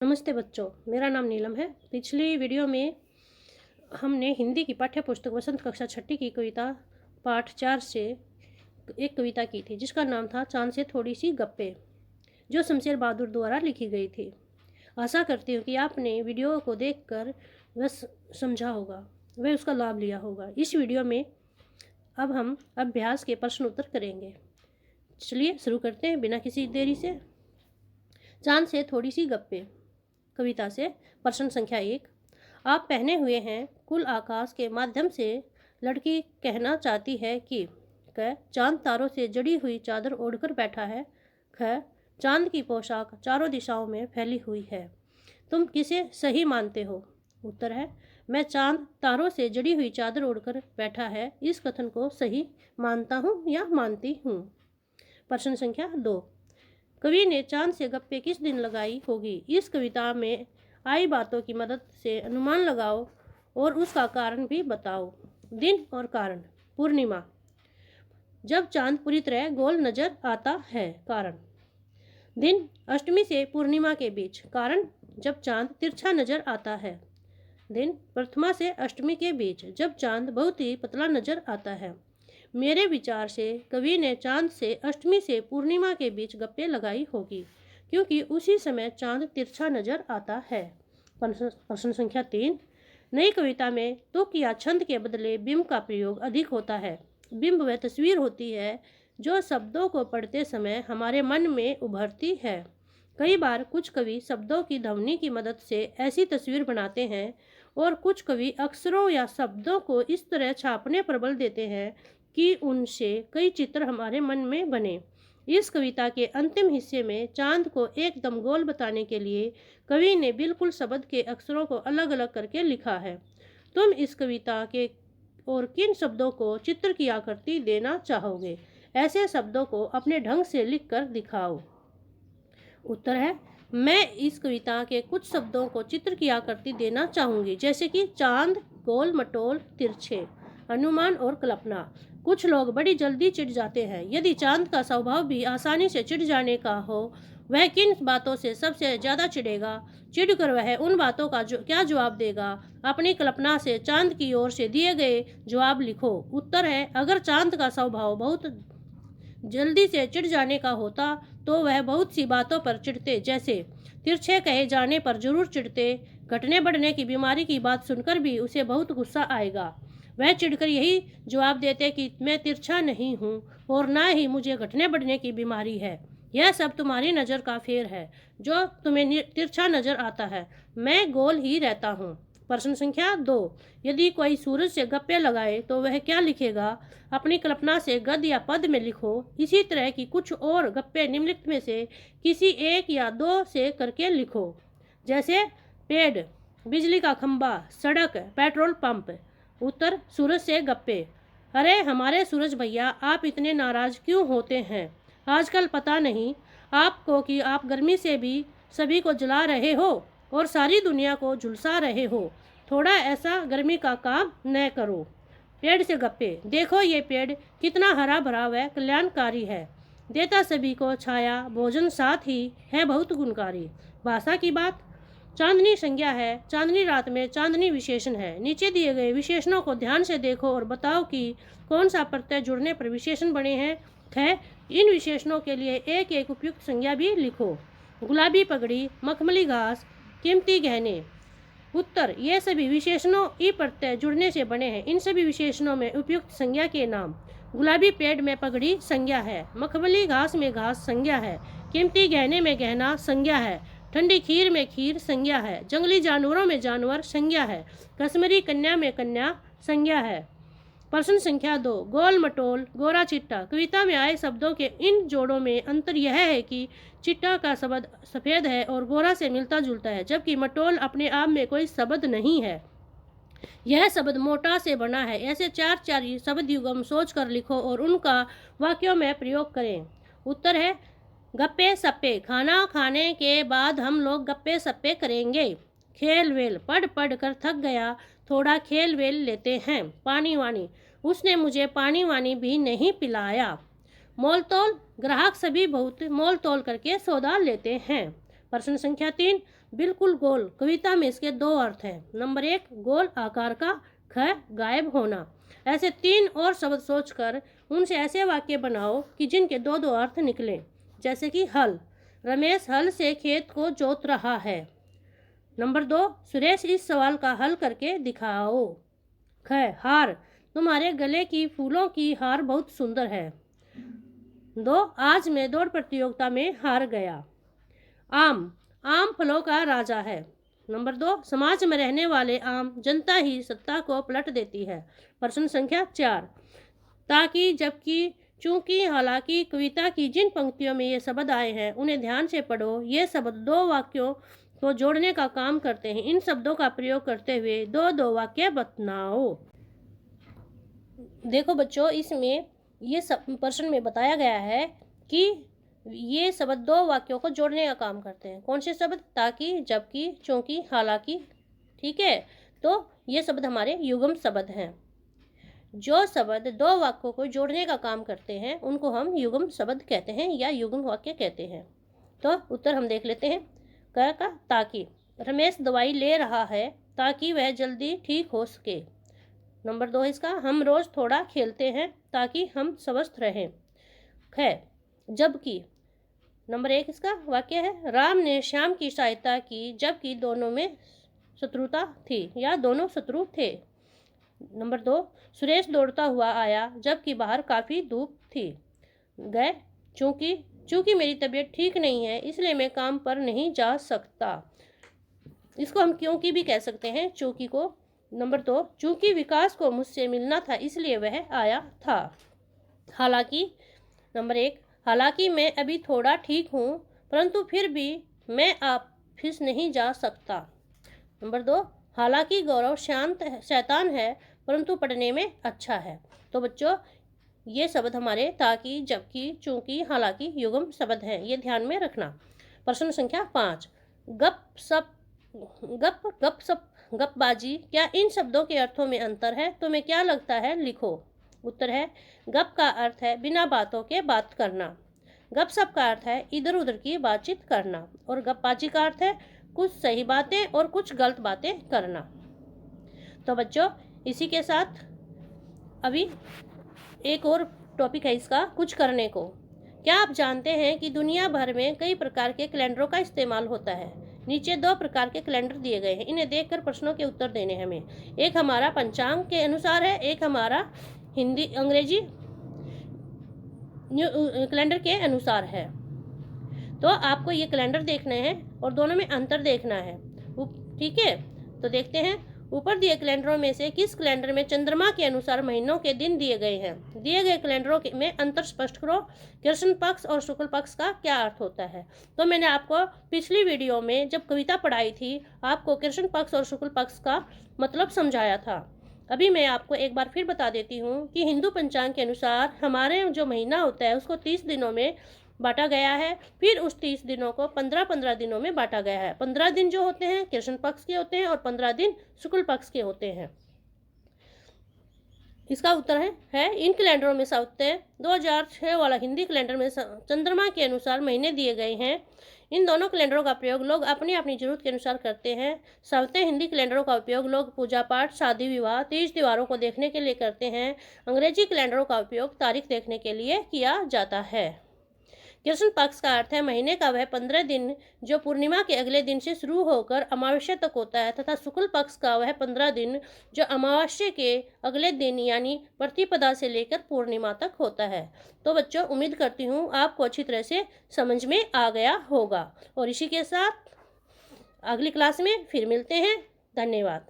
नमस्ते बच्चों, मेरा नाम नीलम है। पिछली वीडियो में हमने हिंदी की पाठ्य पुस्तक वसंत कक्षा छठी की कविता पाठ 4 से एक कविता की थी जिसका नाम था चांद से थोड़ी सी गप्पे, जो शमशेर बहादुर द्वारा लिखी गई थी। आशा करती हूँ कि आपने वीडियो को देखकर वह समझा होगा, वह उसका लाभ लिया होगा। इस वीडियो में अब हम अभ्यास के प्रश्न उत्तर करेंगे। चलिए शुरू करते हैं बिना किसी देरी से। चांद से थोड़ी सी गप्पे कविता से प्रश्न संख्या 1। आप पहने हुए हैं कुल आकाश के माध्यम से लड़की कहना चाहती है कि क चांद तारों से जड़ी हुई चादर ओढ़कर बैठा है। ख चांद की पोशाक चारों दिशाओं में फैली हुई है। तुम किसे सही मानते हो? उत्तर है मैं चांद तारों से जड़ी हुई चादर ओढ़कर बैठा है इस कथन को सही मानता हूँ या मानती हूँ। प्रश्न संख्या 2। कवि ने चांद से गप्पे किस दिन लगाई होगी? इस कविता में आई बातों की मदद से अनुमान लगाओ और उसका कारण भी बताओ। दिन और कारण। पूर्णिमा, जब चांद पूरी तरह गोल नजर आता है। कारण। दिन, अष्टमी से पूर्णिमा के बीच। कारण, जब चांद तिरछा नजर आता है। दिन, प्रथमा से अष्टमी के बीच, जब चांद बहुत ही पतला नजर आता है। मेरे विचार से कवि ने चांद से अष्टमी से पूर्णिमा के बीच गप्पे लगाई होगी क्योंकि उसी समय चांद तिरछा नजर आता है। प्रश्न संख्या 3। नई कविता में तुक या छंद के बदले बिंब का प्रयोग अधिक होता है। बिंब वह तस्वीर होती है जो शब्दों को पढ़ते समय हमारे मन में उभरती है। कई बार कुछ कवि शब्दों की ध्वनि की मदद से ऐसी तस्वीर बनाते हैं और कुछ कवि अक्षरों या शब्दों को इस तरह छापने पर बल देते हैं कि उनसे कई चित्र हमारे मन में बने। इस कविता के अंतिम हिस्से में चांद को एकदम गोल बताने के लिए कवि ने बिल्कुल शब्द के अक्षरों को अलग अलग करके लिखा है। तुम इस कविता के और किन शब्दों को चित्र की आकृति देना चाहोगे? ऐसे शब्दों को अपने ढंग से लिखकर दिखाओ। उत्तर है मैं इस कविता के कुछ शब्दों को चित्र की आकृति देना चाहूँगी, जैसे कि चांद, गोल मटोल, तिरछे, अनुमान और कल्पना। कुछ लोग बड़ी जल्दी चिढ़ जाते हैं। यदि चांद का स्वभाव भी आसानी से चिढ़ जाने का हो, वह किन बातों से सबसे ज़्यादा चिढ़ेगा? चिढ़कर वह उन बातों का क्या जवाब देगा? अपनी कल्पना से चांद की ओर से दिए गए जवाब लिखो। उत्तर है अगर चांद का स्वभाव बहुत जल्दी से चिढ़ जाने का होता तो वह बहुत सी बातों पर चिढ़ते, जैसे तिरछे कहे जाने पर जरूर चिढ़ते। घटने बढ़ने की बीमारी की बात सुनकर भी उसे बहुत गुस्सा आएगा। वह चिढ़कर यही जवाब देते कि मैं तिरछा नहीं हूँ और ना ही मुझे घटने बढ़ने की बीमारी है। यह सब तुम्हारी नज़र का फेर है जो तुम्हें तिरछा नजर आता है। मैं गोल ही रहता हूँ। प्रश्न संख्या 2। यदि कोई सूरज से गप्पे लगाए तो वह क्या लिखेगा? अपनी कल्पना से गद्य या पद में लिखो। इसी तरह की कुछ और गप्पे निम्नलिखित में से किसी एक या दो से करके लिखो, जैसे पेड़, बिजली का खंबा, सड़क, पेट्रोल पंप। उत्तर सूरज से गप्पे। अरे हमारे सूरज भैया, आप इतने नाराज क्यों होते हैं? आजकल पता नहीं आपको कि आप गर्मी से भी सभी को जला रहे हो और सारी दुनिया को झुलसा रहे हो। थोड़ा ऐसा गर्मी का काम न करो। पेड़ से गप्पे। देखो ये पेड़ कितना हरा भरा व कल्याणकारी है, देता सभी को छाया भोजन, साथ ही है बहुत गुणकारी। भाषा की बात। चांदनी संज्ञा है, चांदनी रात में चांदनी विशेषण है। नीचे दिए गए विशेषणों को ध्यान से देखो और बताओ कि कौन सा प्रत्यय जुड़ने पर विशेषण बने हैं। ख इन विशेषणों के लिए एक एक उपयुक्त संज्ञा भी लिखो। गुलाबी पगड़ी, मखमली घास, कीमती गहने। उत्तर ये सभी विशेषणों ई प्रत्यय जुड़ने से बने हैं। इन सभी विशेषणों में उपयुक्त संज्ञा के नाम। गुलाबी पेड़ में पगड़ी संज्ञा है, मखमली घास में घास संज्ञा है, कीमती गहने में गहना संज्ञा है, ठंडी खीर में खीर संज्ञा है, जंगली जानवरों में जानवर संज्ञा है, कश्मीरी कन्या में कन्या संज्ञा है। प्रश्न संख्या 2। गोल मटोल, गोरा चिट्टा। कविता में आए शब्दों के इन जोड़ों में अंतर यह है कि चिट्टा का शब्द सफ़ेद है और गोरा से मिलता जुलता है, जबकि मटोल अपने आप में कोई शब्द नहीं है। यह शब्द मोटा से बना है। ऐसे चार शब्द युगम सोच कर लिखो और उनका वाक्यों में प्रयोग करें। उत्तर है गप्पे सप्पे। खाना खाने के बाद हम लोग गप्पे सप्पे करेंगे। खेल वेल, पढ़ पढ़ कर थक गया, थोड़ा खेल वेल लेते हैं। पानी वानी, उसने मुझे पानी वानी भी नहीं पिलाया। मोल तोल, ग्राहक सभी बहुत मोल तोल करके सौदा लेते हैं। प्रश्न संख्या 3। बिल्कुल गोल। कविता में इसके दो अर्थ हैं। नंबर 1, गोल आकार का। ख, गायब होना। ऐसे 3 और शब्द सोचकर उनसे ऐसे वाक्य बनाओ कि जिनके दो दो अर्थ निकलें। जैसे कि हल, रमेश हल से खेत को जोत रहा है। नंबर 2, सुरेश इस सवाल का हल करके दिखाओ। ख, हार, तुम्हारे गले की फूलों की हार बहुत सुंदर है। 2, आज मैं दौड़ प्रतियोगिता में हार गया। आम, आम फलों का राजा है। नंबर 2, समाज में रहने वाले आम जनता ही सत्ता को पलट देती है। प्रश्न संख्या 4, ताकि, जबकि, चूंकि, हालांकि कविता की जिन पंक्तियों में ये शब्द आए हैं उन्हें ध्यान से पढ़ो। ये शब्द दो वाक्यों को जोड़ने का काम करते हैं। इन शब्दों का प्रयोग करते हुए दो दो वाक्य बनाओ। देखो बच्चों, इसमें ये प्रश्न में बताया गया है कि ये शब्द दो वाक्यों को जोड़ने का काम करते हैं। कौन से शब्द? ताकि, जबकि, चूंकि, हालांकि। ठीक है, तो ये शब्द हमारे युग्म शब्द हैं। जो शब्द दो वाक्यों को जोड़ने का काम करते हैं उनको हम युग्म शब्द कहते हैं या युग्म वाक्य कहते हैं। तो उत्तर हम देख लेते हैं। क का ताकि, रमेश दवाई ले रहा है ताकि वह जल्दी ठीक हो सके। नंबर 2 इसका, हम रोज थोड़ा खेलते हैं ताकि हम स्वस्थ रहें। ख, जबकि, नंबर 1 इसका वाक्य है, राम ने श्याम की सहायता की जबकि दोनों में शत्रुता थी या दोनों शत्रु थे। नंबर 2, सुरेश दौड़ता हुआ आया जबकि बाहर काफ़ी धूप थी। ग, चूंकि मेरी तबीयत ठीक नहीं है इसलिए मैं काम पर नहीं जा सकता। इसको हम क्योंकि भी कह सकते हैं, चूंकि को। नंबर 2, चूंकि विकास को मुझसे मिलना था इसलिए वह आया था। हालांकि, नंबर 1, हालांकि मैं अभी थोड़ा ठीक हूँ परंतु फिर भी मैं ऑफिस नहीं जा सकता। नंबर 2, हालांकि गौरव शांत शैतान है परंतु पढ़ने में अच्छा है। तो बच्चों, ये शब्द हमारे ताकि, जबकि, चूंकि, हालांकि युग्म शब्द हैं, ये ध्यान में रखना। प्रश्न संख्या 5, गपबाजी, क्या इन शब्दों के अर्थों में अंतर है? तुम्हें क्या लगता है? लिखो। उत्तर है, गप का अर्थ है बिना बातों के बात करना। गपशप का अर्थ है इधर उधर की बातचीत करना। और गपबाजी का अर्थ है कुछ सही बातें और कुछ गलत बातें करना। तो बच्चों, इसी के साथ अभी एक और टॉपिक है इसका, कुछ करने को। क्या आप जानते हैं कि दुनिया भर में कई प्रकार के कैलेंडरों का इस्तेमाल होता है? नीचे 2 प्रकार के कैलेंडर दिए गए हैं, इन्हें देखकर प्रश्नों के उत्तर देने हैं हमें। एक हमारा पंचांग के अनुसार है, एक हमारा अंग्रेजी कैलेंडर के अनुसार है। तो आपको ये कैलेंडर देखने हैं और दोनों में अंतर देखना है। ठीक है, तो देखते हैं। ऊपर दिए कैलेंडरों में से किस कैलेंडर में चंद्रमा के अनुसार महीनों के दिन दिए गए हैं? दिए गए कैलेंडरों में अंतर स्पष्ट करो। कृष्ण पक्ष और शुक्ल पक्ष का क्या अर्थ होता है? तो मैंने आपको पिछली वीडियो में जब कविता पढ़ाई थी आपको कृष्ण पक्ष और शुक्ल पक्ष का मतलब समझाया था। अभी मैं आपको एक बार फिर बता देती हूँ कि हिंदू पंचांग के अनुसार हमारे जो महीना होता है उसको 30 दिनों में बांटा गया है। फिर उस 30 दिनों को 15-15 दिनों में बांटा गया है। 15 दिन जो होते हैं कृष्ण पक्ष के होते हैं और 15 दिन शुक्ल पक्ष के होते हैं। इसका उत्तर है इन कैलेंडरों में सत्य 2006 वाला हिंदी कैलेंडर में चंद्रमा के अनुसार महीने दिए गए हैं। इन दोनों कैलेंडरों का प्रयोग लोग अपनी अपनी जरूरत के अनुसार करते हैं। सत्य हिंदी कैलेंडरों का उपयोग लोग पूजा पाठ, शादी विवाह, तीज त्योहारों को देखने के लिए करते हैं। अंग्रेजी कैलेंडरों का उपयोग तारीख देखने के लिए किया जाता है। कृष्ण पक्ष का अर्थ है महीने का वह 15 दिन जो पूर्णिमा के अगले दिन से शुरू होकर अमावस्या तक होता है, तथा शुक्ल पक्ष का वह 15 दिन जो अमावस्या के अगले दिन यानी प्रतिपदा से लेकर पूर्णिमा तक होता है। तो बच्चों, उम्मीद करती हूँ आपको अच्छी तरह से समझ में आ गया होगा। और इसी के साथ अगली क्लास में फिर मिलते हैं। धन्यवाद।